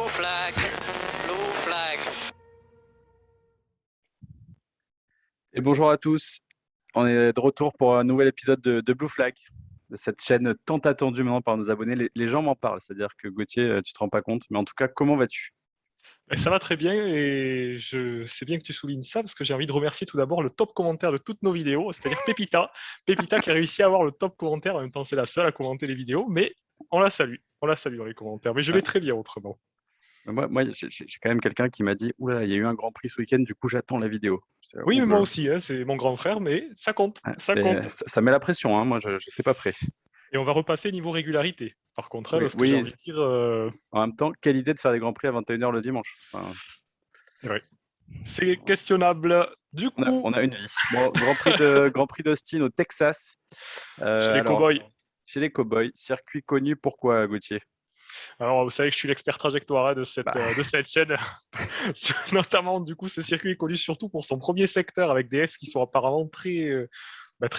Blue flag, blue flag. Et bonjour à tous, on est de retour pour un nouvel épisode de Blue Flag, de cette chaîne tant attendue maintenant par nos abonnés. Les gens m'en parlent, c'est-à-dire que Gauthier, tu te rends pas compte, mais en tout cas, comment vas-tu? Ça va très bien et c'est bien que tu soulignes ça parce que j'ai envie de remercier tout d'abord le top commentaire de toutes nos vidéos, c'est-à-dire Pépita. Pépita qui a réussi à avoir le top commentaire, en même temps c'est la seule à commenter les vidéos, mais on la salue dans les commentaires, mais je vais Ouais. très bien autrement. Moi j'ai quand même quelqu'un qui m'a dit, oula, il y a eu un Grand Prix ce week-end, du coup j'attends la vidéo. Oui, mais moi aussi, hein, c'est mon grand frère, mais ça compte, ça compte. Ça met la pression, hein, moi je n'étais pas prêt. Et on va repasser niveau régularité, par contre, hein, Oui, parce que j'ai envie de dire... en même temps, quelle idée de faire des Grands Prix à 21h le dimanche. Enfin, ouais. C'est questionnable. Du coup, on a une vie. Bon, Grand Prix d'Austin au Texas. chez les Alors, cowboys. Chez les Cowboys, circuit connu, pourquoi Gauthier? Alors, vous savez que je suis l'expert trajectoire de cette chaîne, notamment du coup ce circuit est connu surtout pour son premier secteur avec des S qui sont apparemment très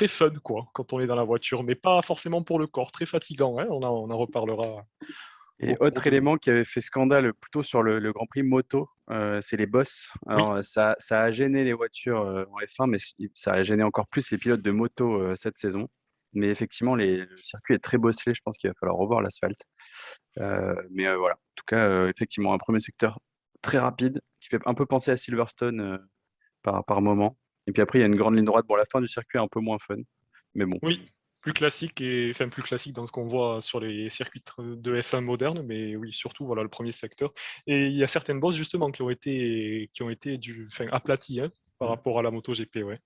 fun quoi quand on est dans la voiture, mais pas forcément pour le corps, très fatigant, hein, on en reparlera. Et autre élément qui avait fait scandale plutôt sur le Grand Prix moto, c'est les bosses. Alors ça a gêné les voitures en F1, mais ça a gêné encore plus les pilotes de moto cette saison. Mais effectivement, le circuit est très bosselé, je pense qu'il va falloir revoir l'asphalte. Mais voilà, en tout cas, effectivement, un premier secteur très rapide qui fait un peu penser à Silverstone par moment. Et puis après, il y a une grande ligne droite. Bon, la fin du circuit est un peu moins fun, mais bon. Oui, plus classique plus classique dans ce qu'on voit sur les circuits de F1 modernes, mais oui, surtout voilà le premier secteur. Et il y a certaines bosses justement qui ont été aplaties hein, par rapport à la MotoGP, ouais.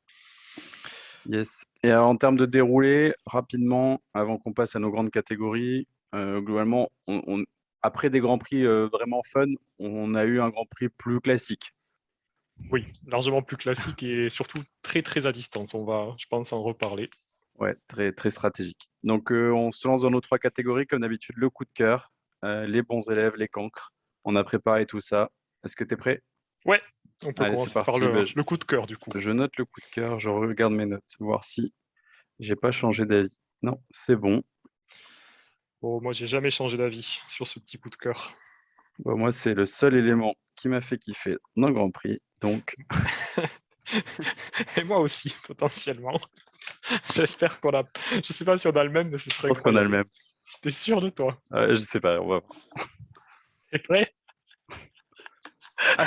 Yes. Et en termes de déroulé, rapidement, avant qu'on passe à nos grandes catégories, globalement, après des grands prix vraiment fun, on a eu un grand prix plus classique. Oui, largement plus classique et surtout très très à distance. On va, je pense, en reparler. Ouais, très, très stratégique. Donc, on se lance dans nos trois catégories, comme d'habitude, le coup de cœur, les bons élèves, les cancres. On a préparé tout ça. Est-ce que tu es prêt? Ouais, on peut Allez, c'est commencer par parti. le coup de cœur du coup. Je note le coup de cœur, je regarde mes notes, voir si j'ai pas changé d'avis. Non, c'est bon. Bon, moi, j'ai jamais changé d'avis sur ce petit coup de cœur. Bon, moi, c'est le seul élément qui m'a fait kiffer dans le Grand Prix. Donc, Et moi aussi, potentiellement. J'espère qu'on a. Je sais pas si on a le même, mais ce serait je pense qu'on a le incroyable. même. T'es sûr de toi? Je sais pas, on va voir. T'es prêt? Ah,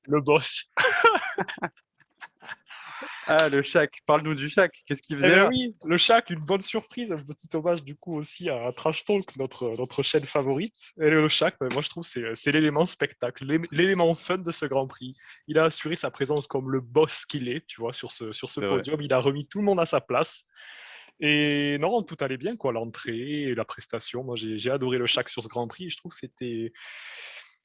Le boss. Ah, le Shaq. Parle-nous du Shaq. Qu'est-ce qu'il Eh faisait bien là? oui, le Shaq, une bonne surprise, un petit hommage du coup aussi à Trash Talk, notre chaîne favorite. Et le Shaq, moi je trouve c'est l'élément spectacle, l'élément fun de ce Grand Prix. Il a assuré sa présence comme le boss qu'il est, tu vois, sur ce C'est vrai. podium. Il a remis tout le monde à sa place. Et non, tout allait bien, quoi, l'entrée et la prestation. Moi j'ai adoré le Shaq sur ce Grand Prix. Je trouve que c'était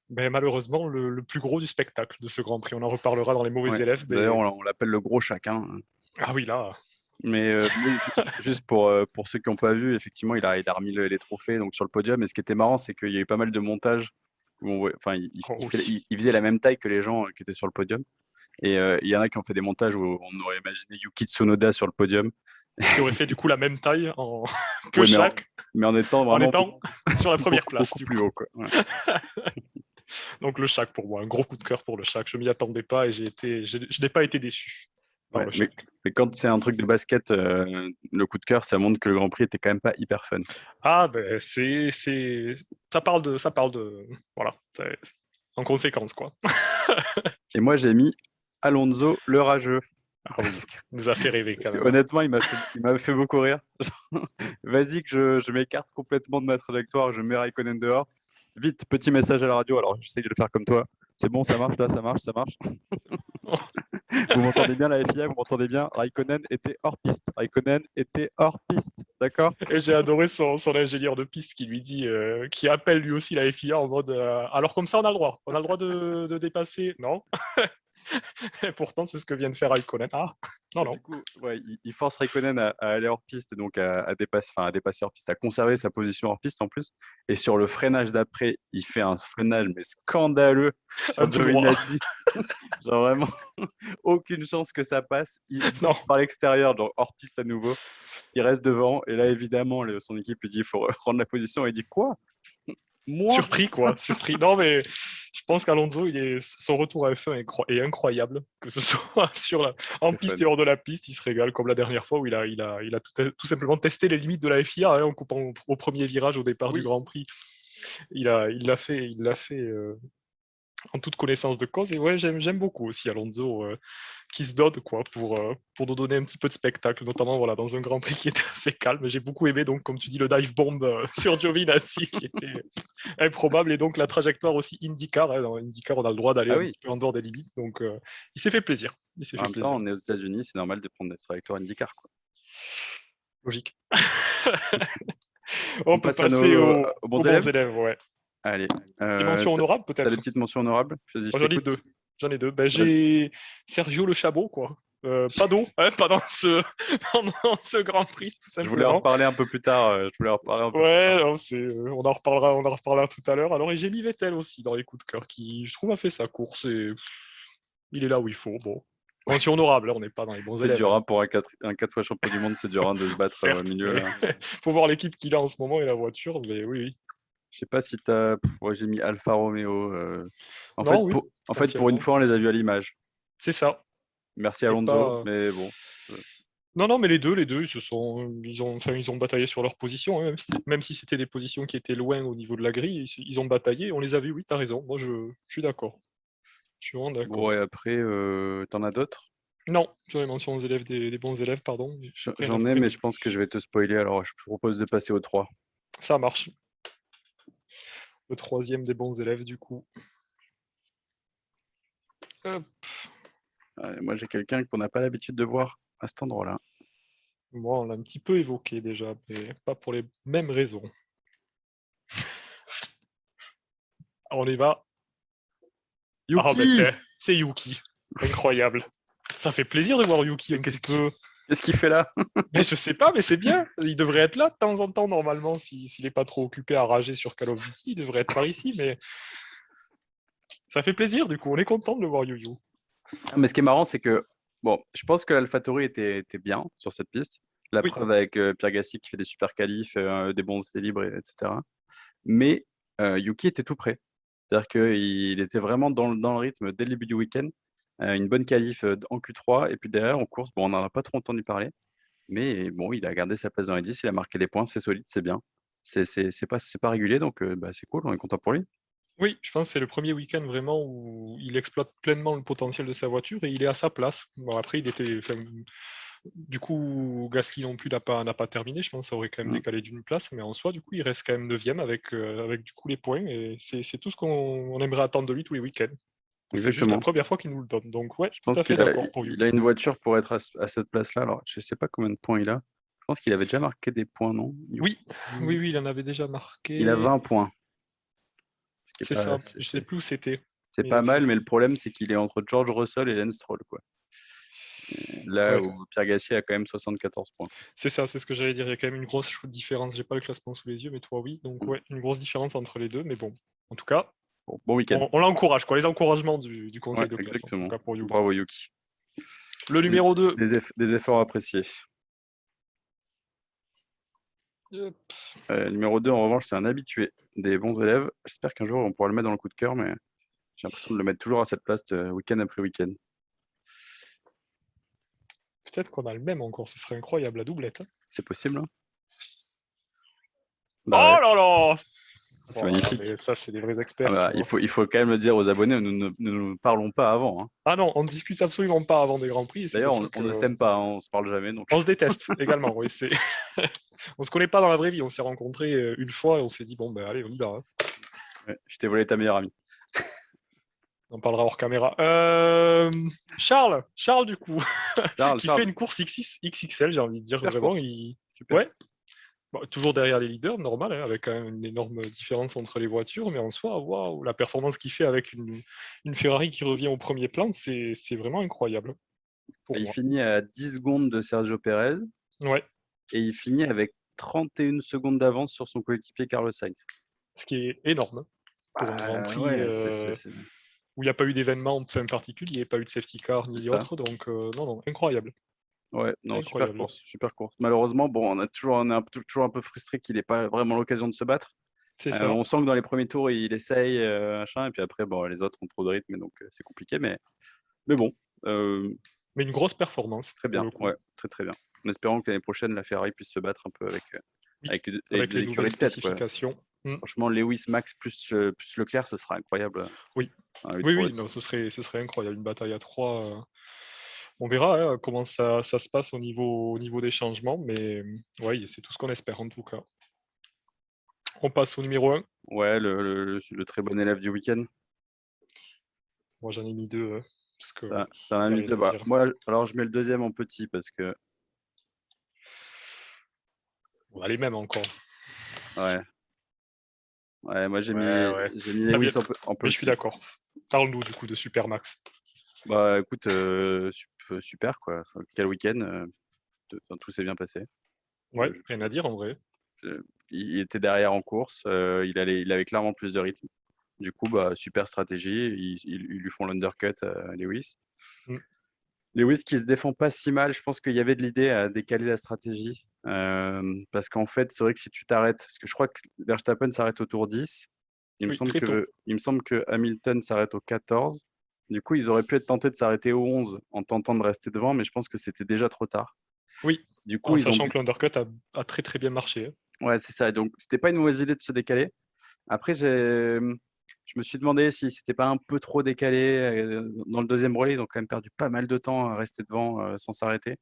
malheureusement le plus gros du spectacle de ce Grand Prix. On en reparlera dans les mauvais Ouais. élèves. D'ailleurs, on l'appelle le gros Shaq, hein. Ah oui, là. Mais oui, juste pour ceux qui n'ont pas vu, effectivement, il a remis les trophées donc, sur le podium. Et ce qui était marrant, c'est qu'il y a eu pas mal de montages où enfin, Oh, oui. il faisait la même taille que les gens qui étaient sur le podium. Et il y en a qui ont fait des montages où on aurait imaginé Yuki Tsunoda sur le podium. Qui aurait fait du coup la même taille que Oui, Shaq mais en étant en vraiment étant sur la première place. beaucoup Du plus coup. haut, quoi. Ouais. Donc le Shaq pour moi, un gros coup de cœur pour le Shaq. Je m'y attendais pas et je n'ai pas été déçu par Ouais, le mais, Shaq. mais quand c'est un truc de basket, le coup de cœur, ça montre que le Grand Prix était quand même pas hyper fun. Ah ben ça parle de voilà, en conséquence quoi. Et moi, j'ai mis Alonso le rageux. Ah oui, il nous a fait rêver Parce quand que même. honnêtement, il m'a fait beaucoup rire. Vas-y que je m'écarte complètement de ma trajectoire, je mets Raikkonen dehors. Vite, petit message à la radio. Alors, j'essaie de le faire comme toi. C'est bon, ça marche là, ça marche, ça marche. Vous m'entendez bien la FIA, vous m'entendez bien. Raikkonen était hors piste. Raikkonen était hors piste, d'accord? Et j'ai adoré son ingénieur de piste qui lui dit, qui appelle lui aussi la FIA en mode alors comme ça on a le droit de dépasser, non? Et pourtant c'est ce que vient de faire Raikkonen. Ah non non. Du coup, ouais, il force Raikkonen à aller hors piste, donc à dépasser, enfin, à dépasser hors piste, à conserver sa position hors piste en plus. Et sur le freinage d'après, il fait un freinage mais scandaleux Un sur tout droit. Giovinazzi. Genre vraiment, aucune chance que ça passe. Il Non. part par l'extérieur, donc hors piste à nouveau. Il reste devant. Et là, évidemment, son équipe lui dit il faut rendre la position. Et il dit quoi? Moi, Surpris, quoi. Surpris. Non, mais je pense qu'Alonso, son retour à F1 est incroyable. Que ce soit en c'est piste fun. et hors de la piste, il se régale comme la dernière fois où il a tout simplement testé les limites de la FIA en coupant au premier virage au départ du Oui, Grand Prix. Il l'a fait en toute connaissance de cause. Et ouais, j'aime beaucoup aussi Alonso qui se donne quoi, pour nous donner un petit peu de spectacle, notamment voilà, dans un Grand Prix qui était assez calme. J'ai beaucoup aimé, donc, comme tu dis, le dive bomb sur Giovinazzi qui était improbable. Et donc la trajectoire aussi IndyCar. Hein, dans IndyCar, on a le droit d'aller ah un oui. petit peu en dehors des limites. Donc il s'est fait plaisir. Il s'est En fait même temps, plaisir. on est aux États-Unis, c'est normal de prendre des trajectoires IndyCar, quoi. Logique. On On peut passe à passer aux bons aux bons élèves? élèves. Ouais. Allez. Des mentions honorables, T'as des peut-être. petites mentions honorables? Vas-y, je J'en ai t'écoute. deux. J'en ai deux. Ben, Bah, j'ai Sergio Le Chabot, quoi. Pas d'eau, hein, pendant pendant ce Grand Prix, tout je voulais en simplement. reparler un peu plus tard. Je voulais en reparler un peu plus Ouais, tard. non, on en reparlera tout à l'heure. Alors, et j'ai mis Vettel aussi dans les coups de cœur, qui, je trouve, a fait sa course et il est là où il faut. Bon, mention honorable, là, on n'est pas dans les bons C'est élèves, dur, hein. hein, pour un 4 fois champion du monde, c'est dur, hein, de se battre au Certes, milieu mais là. faut voir l'équipe qu'il a en ce moment et la voiture, mais oui, oui. Je sais pas si t'as. Ouais, j'ai mis Alfa Romeo. Non, oui, En fait, pour une potentiellement. fois, on les a vus à l'image. C'est ça. Merci Et Alonso, pas. mais bon. Non, non, mais les deux, ils ont bataillé sur leur position, hein, même si c'était des positions qui étaient loin au niveau de la grille, ils ont bataillé. On les a vus, oui, t'as raison. Moi, je suis d'accord. Je suis vraiment Bon, d'accord. et après, t'en as d'autres? Non, sur les mentions aux élèves des bons élèves, pardon. J'en ai, Rien mais de je pense que plus. je vais te spoiler, alors je te propose de passer aux 3. Ça marche. Le troisième des bons élèves, du coup. Hop. Moi, j'ai quelqu'un qu'on n'a pas l'habitude de voir à cet endroit-là. Moi, on l'a un petit peu évoqué déjà, mais pas pour les mêmes raisons. On y va. Ah, ben, Yuki! c'est Yuki. Incroyable. Ça fait plaisir de voir Yuki Mais un petit peu. qu'est-ce qu'il fait là? Mais je sais pas, mais c'est bien. Il devrait être là de temps en temps, normalement, s'il n'est pas trop occupé à rager sur Call of Duty. Il devrait être par ici, mais ça fait plaisir, du coup. On est content de le voir, Yu-Yu. Mais ce qui est marrant, c'est que, bon, je pense que l'AlphaTauri était bien sur cette piste. La Oui, preuve avec Pierre Gasly qui fait des super qualifs, des bons essais libres, etc. Mais Yuki était tout prêt. C'est-à-dire qu'il était vraiment dans le rythme dès le début du week-end. Une bonne qualif en Q3, et puis derrière, en course, bon, on n'en a pas trop entendu parler. Mais bon, il a gardé sa place dans les 10, il a marqué des points, c'est solide, c'est bien. C'est pas régulier, donc bah, c'est cool, on est content pour lui. oui, je pense que c'est le premier week-end vraiment où il exploite pleinement le potentiel de sa voiture et il est à sa place. Bon, après, du coup, Gasly non plus n'a pas terminé. Je pense que ça aurait quand même Mm. décalé d'une place, mais en soi, du coup, il reste quand même 9e avec du coup les points et c'est tout ce qu'on aimerait attendre de lui tous les weeks-ends. C'est juste la Exactement. première fois qu'il nous le donne. Donc, ouais, Je tout pense à fait qu'il a, d'accord pour il a Yuki. une voiture pour être à cette place-là. Alors, je sais pas combien de points il a. Je pense qu'il avait déjà marqué des points, non? Oui, Yuki. oui, il en avait déjà Il a marqué. 20 points. Ce qui est C'est pas, ça. Je sais plus où c'était. c'est Mais pas mal, mais le problème, c'est qu'il est entre George Russell et Lance Stroll, quoi. Là ouais, où Pierre Gasly a quand même 74 points. c'est ça, c'est ce que j'allais dire. Il y a quand même une grosse différence. J'ai pas le classement sous les yeux, mais toi, oui. Donc, Mm. ouais, une grosse différence entre les deux. Mais bon, en tout cas, Bon week-end. on l'encourage, quoi. Les encouragements du Ouais, conseil de classe, en tout exactement. cas pour Yuki. Bravo, Yuki. Le numéro 2. Des efforts appréciés. Numéro 2, en revanche, c'est un habitué des bons élèves. J'espère qu'un jour, on pourra le mettre dans le coup de cœur, mais j'ai l'impression de le mettre toujours à cette place week-end après week-end. Peut-être qu'on a le même encore. Ce serait incroyable, la doublette, hein. C'est possible, hein? Bah ouais, Oh là là! c'est Oh là là, magnifique. mais ça, c'est des vrais Ah experts, tu bah, vois. il faut quand même le dire aux abonnés, nous ne nous parlons pas avant, hein. Ah non, on ne discute absolument pas avant des grands prix. Et c'est D'ailleurs, pour ça on ne que s'aime pas, hein, on se parle jamais. Donc, on se déteste également. Oui, c'est. On se connaît pas dans la vraie vie. On s'est rencontrés une fois et on s'est dit bon ben allez, on y va, hein. ouais, je t'ai volé ta meilleure amie. On en parlera hors caméra. Charles du coup, qui fait Charles, une course XXL, j'ai envie de dire super vraiment. course. Super. Ouais, bon, toujours derrière les leaders, normal, hein, avec quand même une énorme différence entre les voitures, mais en soi, waouh, la performance qu'il fait avec une Ferrari qui revient au premier plan, c'est vraiment incroyable pour Il moi. finit à 10 secondes de Sergio Perez Ouais, et il finit avec 31 secondes d'avance sur son coéquipier Carlos Sainz. ce qui est énorme pour un Grand Prix Ouais, où il n'y a pas eu d'événement particulier, il n'y a pas eu de safety car c'est ni ça. autre, donc non, non, incroyable. Ouais, non, super Incroyable. course, super course. Malheureusement, bon, toujours un peu frustré qu'il n'ait pas vraiment l'occasion de se battre. C'est ça. On sent que dans les premiers tours, il essaye, machin, et puis après, bon, les autres ont trop de rythme, et donc c'est compliqué, mais bon, Mais une grosse performance, très pour bien, le coup. ouais, très très bien. En espérant que l'année prochaine, la Ferrari puisse se battre un peu avec, Oui, avec avec des les écuries nouvelles de tête, quoi. spécifications. Franchement, Lewis, Max plus Leclerc, ce sera incroyable. Oui. dans la lutte Oui, pour oui, le non, titre. ce serait incroyable, une bataille à 3. On verra hein, comment ça se passe au niveau des changements, mais oui, c'est tout ce qu'on espère en tout cas. On passe au numéro 1. Ouais, le très bon élève du week-end. Moi j'en ai mis 2, parce que T'en as y a mis rien deux. à Bah, dire. moi, alors je mets le deuxième en petit parce que, On a les mêmes encore. ouais, ouais, moi Ouais. j'ai mis T'as bien- Lewis en Mais je suis petit. d'accord. Parle-nous du coup de Supermax. Bah, écoute, super quoi. Enfin, quel week-end. Enfin, tout s'est bien passé. Ouais, Je- rien à dire en vrai. je- il était derrière en course. Il avait clairement plus de rythme. Du coup, bah, super stratégie. Ils lui font l'undercut à Lewis. Mm. Lewis qui se défend pas si mal, je pense qu'il y avait de l'idée à décaler la stratégie. Parce qu'en fait, c'est vrai que si tu t'arrêtes, parce que je crois que Verstappen s'arrête au tour 10, Oui, très tôt. il me semble que Hamilton s'arrête au 14. Du coup, ils auraient pu être tentés de s'arrêter au 11 en tentant de rester devant, mais je pense que c'était déjà trop tard. Oui, Du coup, en ils ont sachant bu. que l'undercut a très très bien marché. Ouais, c'est ça. Donc, c'était pas une mauvaise idée de se décaler. Après, je me suis demandé si c'était pas un peu trop décalé. Dans le deuxième relais, ils ont quand même perdu pas mal de temps à rester devant sans s'arrêter.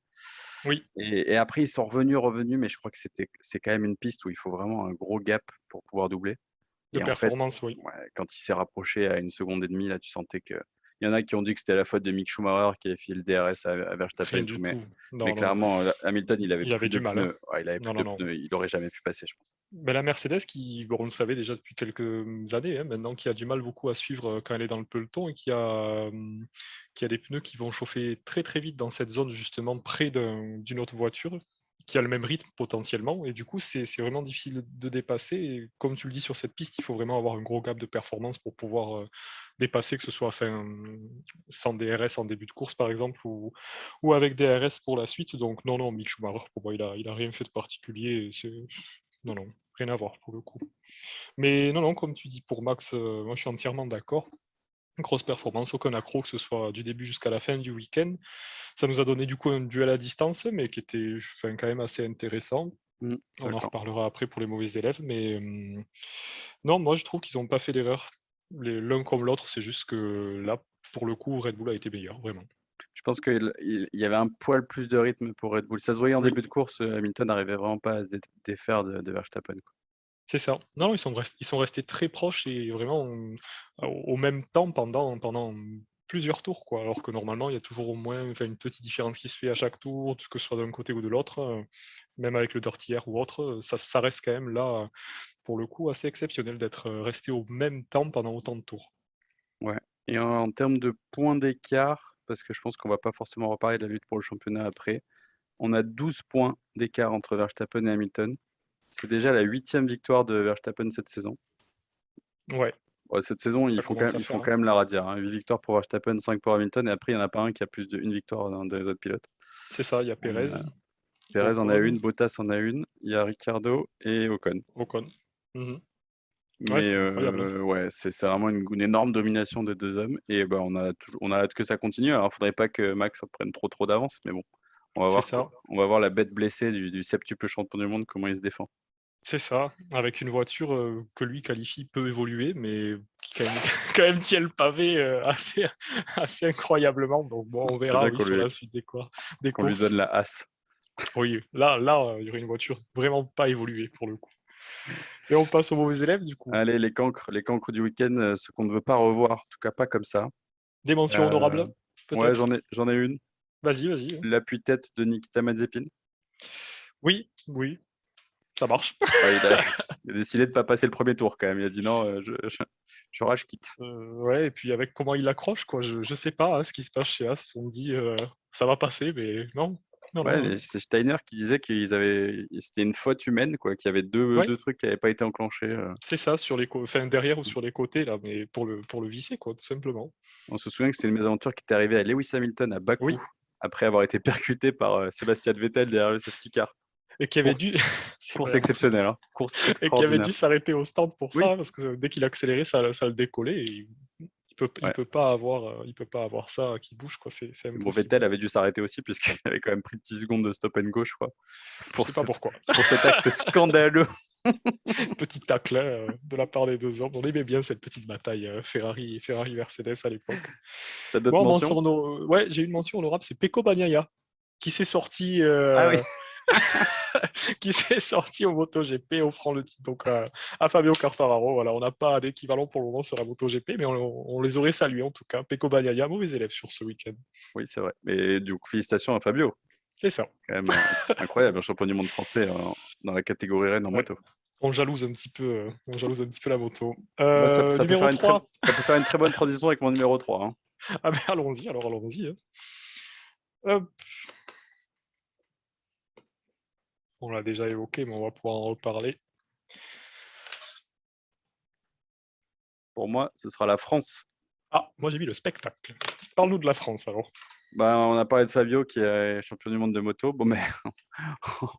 Oui, Et après, ils sont revenus, mais je crois que c'est quand même une piste où il faut vraiment un gros gap pour pouvoir doubler. de Et en fait, performance, oui. ouais, quand il s'est rapproché à 1 seconde et demie, là, tu sentais que. Il y en a qui ont dit que c'était la faute de Mick Schumacher qui avait filé le DRS à Verstappen Rien et tout, du mais, tout. mais Non, non. clairement, Hamilton, il avait Il plus avait de du mal. Hein. pneus. Ouais, il avait plus Non, de non, non. pneus. Il aurait jamais pu passer, je pense. Mais la Mercedes, qui, bon, on le savait déjà depuis quelques années, hein, maintenant, qui a du mal beaucoup à suivre quand elle est dans le peloton et qui a des pneus qui vont chauffer très très vite dans cette zone justement près d'une autre voiture qui a le même rythme potentiellement. Et du coup, c'est vraiment difficile de dépasser. Et comme tu le dis sur cette piste, il faut vraiment avoir un gros gap de performance pour pouvoir dépasser, que ce soit sans DRS en début de course par exemple ou avec DRS pour la suite. Donc non, non, Mick Schumacher, pour moi, il a rien fait de particulier. Non, non, rien à voir pour le coup. Mais non, non, comme tu dis pour Max, moi je suis entièrement d'accord. Grosse performance, aucun accro, que ce soit du début jusqu'à la fin du week-end. Ça nous a donné du coup un duel à distance, mais qui était quand même assez intéressant. On en D'accord. reparlera après pour les mauvais élèves, mais non, moi je trouve qu'ils n'ont pas fait d'erreur. L'un comme l'autre, c'est juste que là, pour le coup, Red Bull a été meilleur, vraiment. Je pense qu'il y avait un poil plus de rythme pour Red Bull. Ça se voyait en Oui, début de course, Hamilton n'arrivait vraiment pas à se défaire de Verstappen, quoi. c'est ça. Non, ils sont restés très proches et vraiment au même temps pendant plusieurs tours, quoi. Alors que normalement, il y a toujours au moins une petite différence qui se fait à chaque tour, que ce soit d'un côté ou de l'autre. Même avec le dirty air ou autre, ça reste quand même là, pour le coup, assez exceptionnel d'être resté au même temps pendant autant de tours. Ouais. Et en termes de points d'écart, parce que je pense qu'on va pas forcément reparler de la lutte pour le championnat après, on a 12 points d'écart entre Verstappen et Hamilton. C'est déjà la 8e victoire de Verstappen cette saison. Ouais, Ouais, cette saison, ça commence à ils font faire. quand même la radière, hein. 8 victoires pour Verstappen, 5 pour Hamilton, et après, il n'y en a pas un qui a plus d'une victoire dans les autres pilotes. C'est ça, il y a Pérez, Euh, Perez en a Ocon, une, Bottas en a une, il y a Ricciardo et Ocon. Ocon. Mhm. Ouais, Mais c'est incroyable. ouais, c'est vraiment une énorme domination des deux hommes. Et bah, on a hâte que ça continue. Alors, il ne faudrait pas que Max en prenne trop d'avance, mais bon, C'est ça. on va voir la bête blessée du septuple champion du monde, comment il se défend. C'est ça, avec une voiture que lui qualifie peu évoluée, mais qui quand même, quand même tient le pavé assez incroyablement. Donc bon, on C'est verra bien oui, sur la suite des qu'on lui donne courses. la hasse. Oui, il y aurait une voiture vraiment pas évoluée pour le coup. Et on passe aux mauvais élèves du coup. Allez, les cancres du week-end, ce qu'on ne veut pas revoir, en tout cas pas comme ça. Des mentions Euh, honorables, ouais, peut-être. j'en ai une. Vas-y, vas-y. L'appui-tête de Nikita Mazepin. Oui, oui, ça marche. Ouais, il a décidé de pas passer le premier tour quand même. Il a dit non, je quitte. Ouais, et puis avec comment il accroche, quoi. Je sais pas hein, ce qui se passe chez As. On me dit ça va passer, mais non, non, Ouais, non. mais c'est Steiner qui disait c'était une faute humaine, quoi, qu'il y avait Ouais, deux trucs qui n'avaient pas été enclenchés. c'est ça, derrière ou sur les côtés, là, mais pour le visser, quoi, tout simplement. On se souvient que c'est une mésaventure qui est arrivée à Lewis Hamilton à Bakou, Oui, après avoir été percuté par Sébastien Vettel derrière le safety car. Et qui avait Course, dû. C'est course vrai. exceptionnelle, hein. Course Et qui avait extraordinaire. dû s'arrêter au stand pour Oui, ça, parce que dès qu'il accélérait, ça le décollait. Et il ouais. peut pas avoir ça qui bouge, quoi. C'est Bon, impossible. Vettel avait dû s'arrêter aussi, puisqu'il avait quand même pris 10 secondes de stop and go, je crois, Je sais pas cet, pourquoi. pour cet acte scandaleux. Petit tacle de la part des deux hommes. On aimait bien cette petite bataille Ferrari-Mercedes à l'époque. T'as d'autres Moi, mentions? ouais, j'ai une mention honorable, c'est Pecco Bagnaia, qui s'est sorti, Ah oui, qui s'est sorti au MotoGP, offrant le titre donc à Fabio Quartararo. Voilà, on n'a pas d'équivalent pour le moment sur la MotoGP, mais on les aurait salués en tout cas. Pecco Bagnaia, mauvais élève sur ce week-end. oui, c'est vrai. Mais du coup, félicitations à Fabio. C'est ça. Quand même incroyable, un champion du monde français dans la catégorie Rennes en Ouais. moto. On jalouse un petit peu la moto. Bah, ça peut Numéro faire 3. ça peut faire une très bonne transition avec mon numéro 3, hein. Ah ben allons-y, alors allons-y. Hein. Hop. On l'a déjà évoqué, mais on va pouvoir en reparler. Pour moi, ce sera la France. Ah, moi j'ai mis le spectacle. Parle-nous de la France alors. Bah, on a parlé de Fabio qui est champion du monde de moto. Bon, mais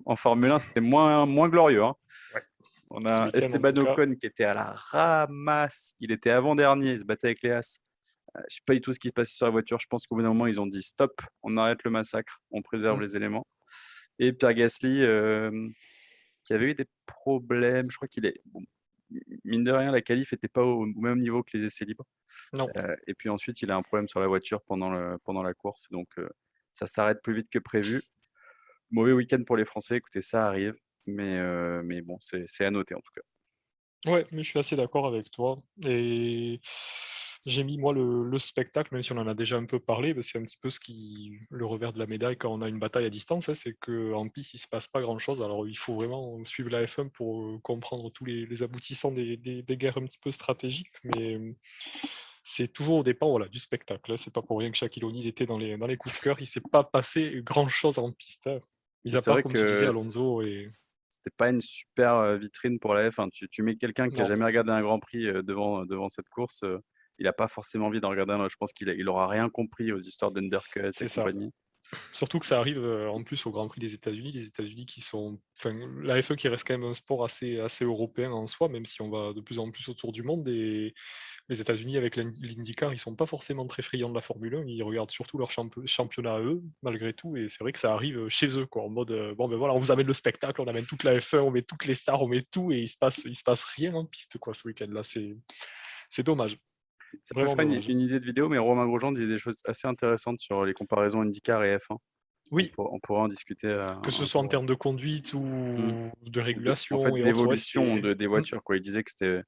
en Formule 1, c'était moins glorieux, hein. Ouais. On Ce a week-end en Esteban tout cas. Ocon qui était à la ramasse. Il était avant-dernier, il se battait avec les As. Je sais pas du tout ce qui se passait sur la voiture. Je pense qu'au bout d'un moment, ils ont dit stop, on arrête le massacre, on préserve Mm. les éléments. Et Pierre Gasly, qui avait eu des problèmes. Je crois qu'il est. Bon, mine de rien, la qualif n'était pas au même niveau que les essais libres. Non. Et puis ensuite, il a un problème sur la voiture pendant la course. Donc, ça s'arrête plus vite que prévu. Mauvais week-end pour les Français. Écoutez, ça arrive. Mais bon, c'est à noter en tout cas. Ouais, mais je suis assez d'accord avec toi. Et j'ai mis moi le spectacle, même si on en a déjà un peu parlé, parce que c'est un petit peu le revers de la médaille quand on a une bataille à distance, hein, c'est qu'en piste il se passe pas grand-chose. Alors il faut vraiment suivre la F1 pour comprendre tous les aboutissants des guerres un petit peu stratégiques, mais c'est toujours au dépend voilà, du spectacle. Hein. C'est pas pour rien que Shaquille O'Neal était dans les coups de cœur. Il s'est pas passé grand-chose en piste. Hein. Mis à C'est part, vrai comme tu disais, que Alonso et c'était pas une super vitrine pour la F1. Tu mets quelqu'un qui a non, jamais regardé un Grand Prix devant cette course, il n'a pas forcément envie d'en regarder un autre. Je pense qu'il aura rien compris aux histoires d'undercut et c'est ça. compagnie. Surtout que ça arrive en plus au Grand Prix des États-Unis. Les États-Unis qui sont. Enfin, la F1 qui reste quand même un sport assez européen en soi, même si on va de plus en plus autour du monde. Et les États-Unis, avec l'IndyCar, ils sont pas forcément très friands de la Formule 1. Ils regardent surtout leur championnat à eux, malgré tout. Et c'est vrai que ça arrive chez eux, quoi, en mode bon, ben voilà, on vous amène le spectacle, on amène toute la F1, on met toutes les stars, on met tout, et il se passe rien en piste, quoi, ce week-end-là. C'est dommage. Ça peut Vraiment faire dommage. une idée de vidéo, mais Romain Grosjean disait des choses assez intéressantes sur les comparaisons IndyCar et F1. Oui, On pourra en discuter que ce un soit en jour. termes de conduite Mm. ou de En régulation fait, et autres, ouais, d'évolution des Mm, voitures, quoi. Il disait que c'était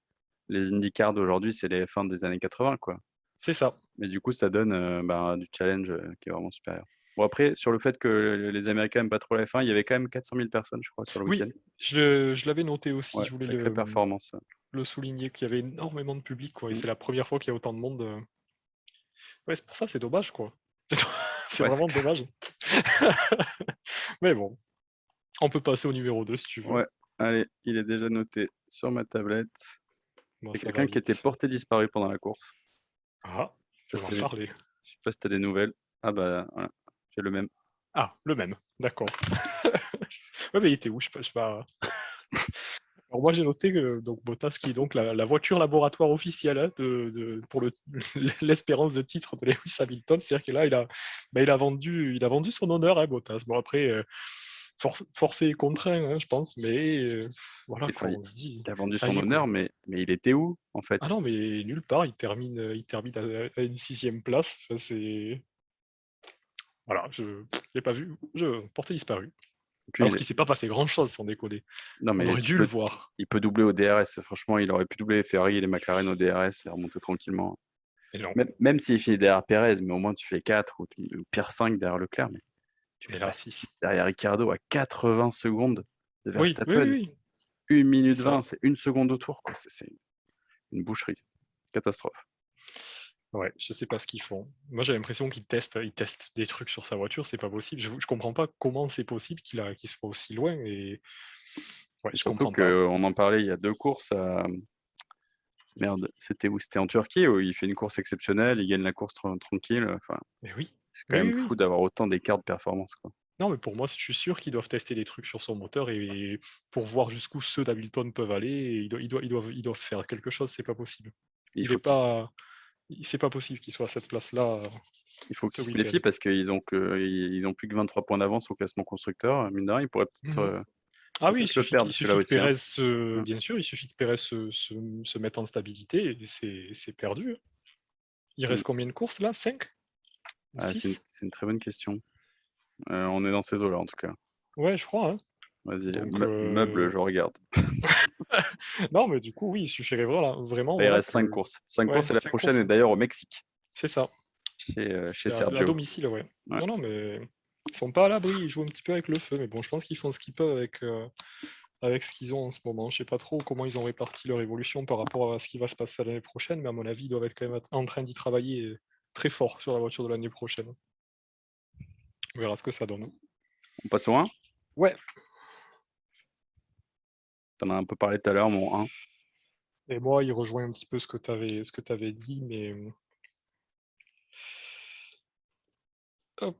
les IndyCar d'aujourd'hui, c'est les F1 des années 80, quoi. c'est ça. Mais du coup, ça donne du challenge qui est vraiment supérieur. Bon, après, sur le fait que les Américains n'aiment pas trop la F1, il y avait quand même 400 000 personnes, je crois, sur le week-end. Oui, je l'avais noté aussi, Ouais, je voulais sacrée performance. le souligner qu'il y avait énormément de public, quoi, et Mm. c'est la première fois qu'il y a autant de monde. Ouais, c'est pour ça, c'est dommage, quoi. C'est Ouais, c'est vraiment clair. dommage. Mais bon, on peut passer au numéro 2 si tu veux. Ouais, allez, il est déjà noté sur ma tablette. Moi, C'est ça va quelqu'un qui était vite. porté disparu pendant la course. Ah, Je je vais sais en pas si parler. je sais pas si t'as des nouvelles. Ah bah voilà, j'ai le même. Ah, le même, d'accord. Ouais, mais il était où? Je sais pas. Alors moi j'ai noté que donc Bottas qui est donc la voiture laboratoire officielle hein, pour l'espérance de titre de Lewis Hamilton, c'est-à-dire que là il a vendu son honneur à Bottas. Bon après forcé et contraint hein, je pense, mais voilà quoi, Enfin, on se dit il a vendu ça son y est honneur, quoi. mais il était où, en Ah fait? non mais nulle part, il termine à une 6e place. Enfin, c'est voilà, je l'ai pas vu, je porté disparu. Puis, Alors qu'il s'est pas passé grand-chose sans déconner. non, On mais aurait dû le voir. il peut doubler au DRS. Franchement, il aurait pu doubler les Ferrari et les McLaren au DRS et remonter tranquillement. Et non. Même s'il finit derrière Perez, mais au moins tu fais 4 ou pire 5 derrière Leclerc. Mais tu Et fais là pas 6. 6 derrière Ricardo à 80 secondes de Oui, oui, oui, Verstappen. oui. 1 C'est minute ça. 20, c'est 1 seconde au tour, quoi. C'est une boucherie. Catastrophe. Ouais, je sais pas ce qu'ils font. Moi, j'ai l'impression qu'ils testent des trucs sur sa voiture, c'est pas possible. Je comprends pas comment c'est possible qu'il soit aussi loin et ouais, Et je surtout comprends pas. qu'on en parlait il y a 2 courses. Merde, c'était où? C'était en Turquie où il fait une course exceptionnelle, il gagne la course tranquille. Enfin, Mais oui, c'est quand oui, même oui, fou oui. d'avoir autant d'écart de performance, quoi. Non, mais pour moi, je suis sûr qu'ils doivent tester des trucs sur son moteur et pour voir jusqu'où ceux d'Hamilton peuvent aller, et ils doivent faire quelque chose, c'est pas possible. Il Il faut est pas, c'est pas possible qu'il soit à cette place-là ce qu'ils se week-end. méfient parce ils ont plus que 23 points d'avance au classement constructeur. Mine de rien, ils pourraient peut-être Mhm. Ah oui, peut-être le perdre il celui-là suffit que aussi. Hein. Pérez Mm. bien sûr, il suffit que Pérez se mette en stabilité et c'est perdu. Il Mm. reste combien de courses là? 5 ou Ah, 6? c'est une très bonne question. On est dans ces eaux-là en tout cas. Ouais, je crois. Hein. Vas-y, Donc, meuble, je regarde. non, mais du coup, oui, il suffirait vraiment Là, il voilà, reste 5 courses. 5 ouais, courses et la 5 prochaine courses. est d'ailleurs au Mexique, C'est ça. chez C'est à Sergio. domicile, ouais. Ouais. Non, non, mais ils sont pas à l'abri, ils jouent un petit peu avec le feu, mais bon, je pense qu'ils font ce qu'ils peuvent avec ce qu'ils ont en ce moment. Je sais pas trop comment ils ont réparti leur évolution par rapport à ce qui va se passer l'année prochaine, mais à mon avis, ils doivent être quand même en train d'y travailler très fort sur la voiture de l'année prochaine. On verra ce que ça donne. On passe au 1. Ouais, T'en as un peu parlé tout à l'heure, mon 1. et moi, il rejoint un petit peu ce que tu avais dit, mais hop,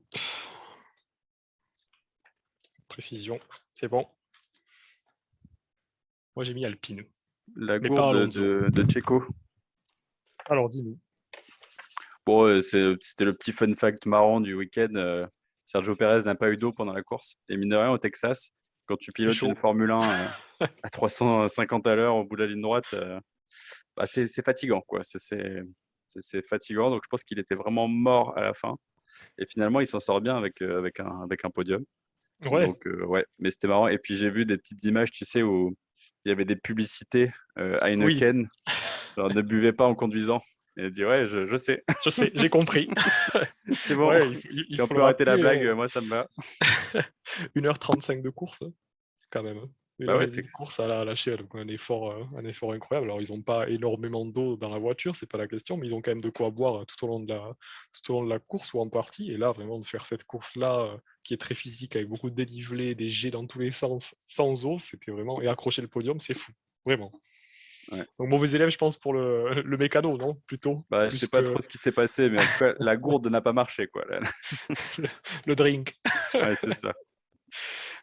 précision, c'est bon. Moi, j'ai mis Alpine, La mais pas gourde Alonso. de Checo. Alors, dis-nous. Bon, c'était le petit fun fact marrant du week-end. Sergio Pérez n'a pas eu d'eau pendant la course. Et mine de rien, au Texas, quand tu Il fait pilotes chaud. une Formule 1 à 350 à l'heure au bout de la ligne droite, bah, c'est fatigant, quoi. C'est fatigant. Donc, je pense qu'il était vraiment mort à la fin. Et finalement, il s'en sort bien avec un podium. Ouais, Donc, ouais, mais c'était marrant. Et puis, j'ai vu des petites images, tu sais, où il y avait des publicités oui, Heineken. Genre, ne buvez pas en conduisant. Et elle dit, ouais, je sais. je sais, j'ai compris. C'est bon. Ouais, il Si on faut peut le arrêter la rappeler, blague, moi, ça me va. 1h35 de course, hein, quand même. Hein. Une Bah heure ouais, et demie de course à lâcher, donc un effort incroyable. Alors, ils n'ont pas énormément d'eau dans la voiture, c'est pas la question, mais ils ont quand même de quoi boire tout au long de la course ou en partie. Et là, vraiment, de faire cette course-là, qui est très physique, avec beaucoup de dénivelé, des jets dans tous les sens, sans eau, c'était vraiment. Et accrocher le podium, c'est fou, vraiment. ouais. Donc, mauvais élève, je pense, pour le mécano, non? Plutôt, Bah, je sais plus pas que trop ce qui s'est passé, mais en tout cas, la gourde n'a pas marché, quoi. Là. le drink. Ouais, c'est ça.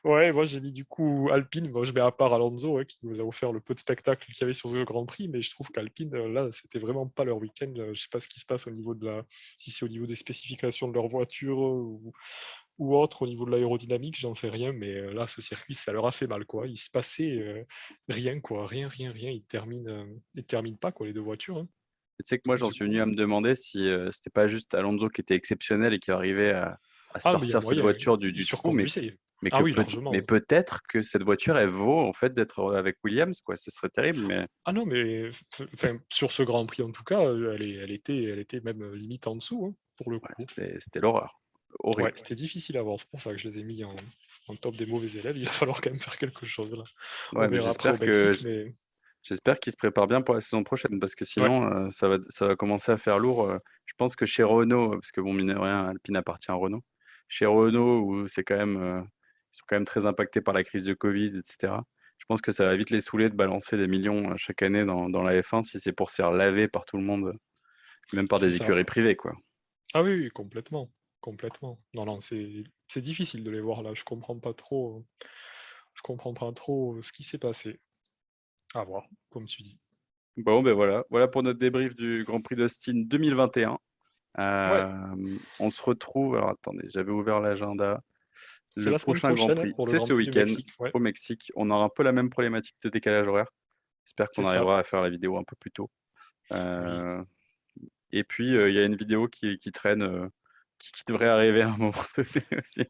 Ouais, moi j'ai mis du coup Alpine. Bon, je mets à part Alonso qui nous a offert le peu de spectacle qu'il y avait sur ce Grand Prix, mais je trouve qu'Alpine, là, c'était vraiment pas leur week-end. Je sais pas ce qui se passe au niveau si c'est au niveau des spécifications de leur voiture ou autre, au niveau de l'aérodynamique, j'en sais rien, mais là, ce circuit, ça leur a fait mal, quoi. Il se passait rien, quoi. Rien, rien, rien. Ils terminent pas, quoi, les deux voitures. Hein. Et tu sais que moi, j'en Du suis coup, venu à me demander si c'était pas juste Alonso qui était exceptionnel et qui arrivait à ah, mais il y a sortir cette moyen. voiture Il du trou, mais, surconduisait. mais, Ah que oui, peut, mais largement. peut-être que cette voiture, elle vaut en fait d'être avec Williams, quoi. Ce serait terrible, mais Ah non, mais enfin, sur ce Grand Prix, en tout cas, elle était même limite en dessous, hein, pour le ouais, coup. c'était l'horreur. Ouais, Horrible. c'était difficile à voir. C'est pour ça que je les ai mis en top des mauvais élèves. Il va falloir quand même faire quelque chose là. On Ouais, mais verra après au Mexique, mais j'espère qu'il se prépare bien pour la saison prochaine parce que ouais, sinon, ça va commencer à faire lourd. Je pense que chez Renault, parce que bon, mine de rien, Alpine appartient à Renault. Chez Renault, où c'est quand même, ils sont quand même très impactés par la crise de Covid, etc. Je pense que ça va vite les saouler de balancer des millions chaque année dans la F1 si c'est pour se faire laver par tout le monde, même par c'est des ça. écuries privées, quoi. Ah oui, oui, complètement. Complètement. Non, non, c'est difficile de les voir là. Je comprends pas trop ce qui s'est passé. À voir, comme tu dis. Bon, ben voilà. Voilà pour notre débrief du Grand Prix d'Austin 2021. Ouais, On se retrouve. Alors attendez, j'avais ouvert l'agenda. c'est Le la semaine prochain Grand prochaine hein, Prix, pour le c'est Grand ce Prix du week-end Mexique. Ouais, au Mexique. On aura un peu la même problématique de décalage horaire. J'espère c'est qu'on ça. arrivera à faire la vidéo un peu plus tôt. Oui. Euh, et puis, il y a une vidéo qui traîne, qui devrait arriver à un moment donné aussi.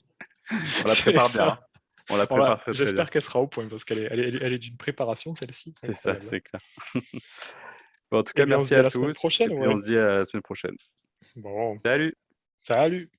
On la C'est prépare bien. Hein. ça. On la Voilà, prépare très très bien. j'espère qu'elle sera au point parce qu'elle est d'une préparation, celle-ci, C'est ça, incroyable. c'est clair. Bon, en tout Eh cas, bien, on se merci dit à à la semaine tous. Et prochaine, puis, on ouais. se dit à la semaine prochaine. Bon, Salut! salut!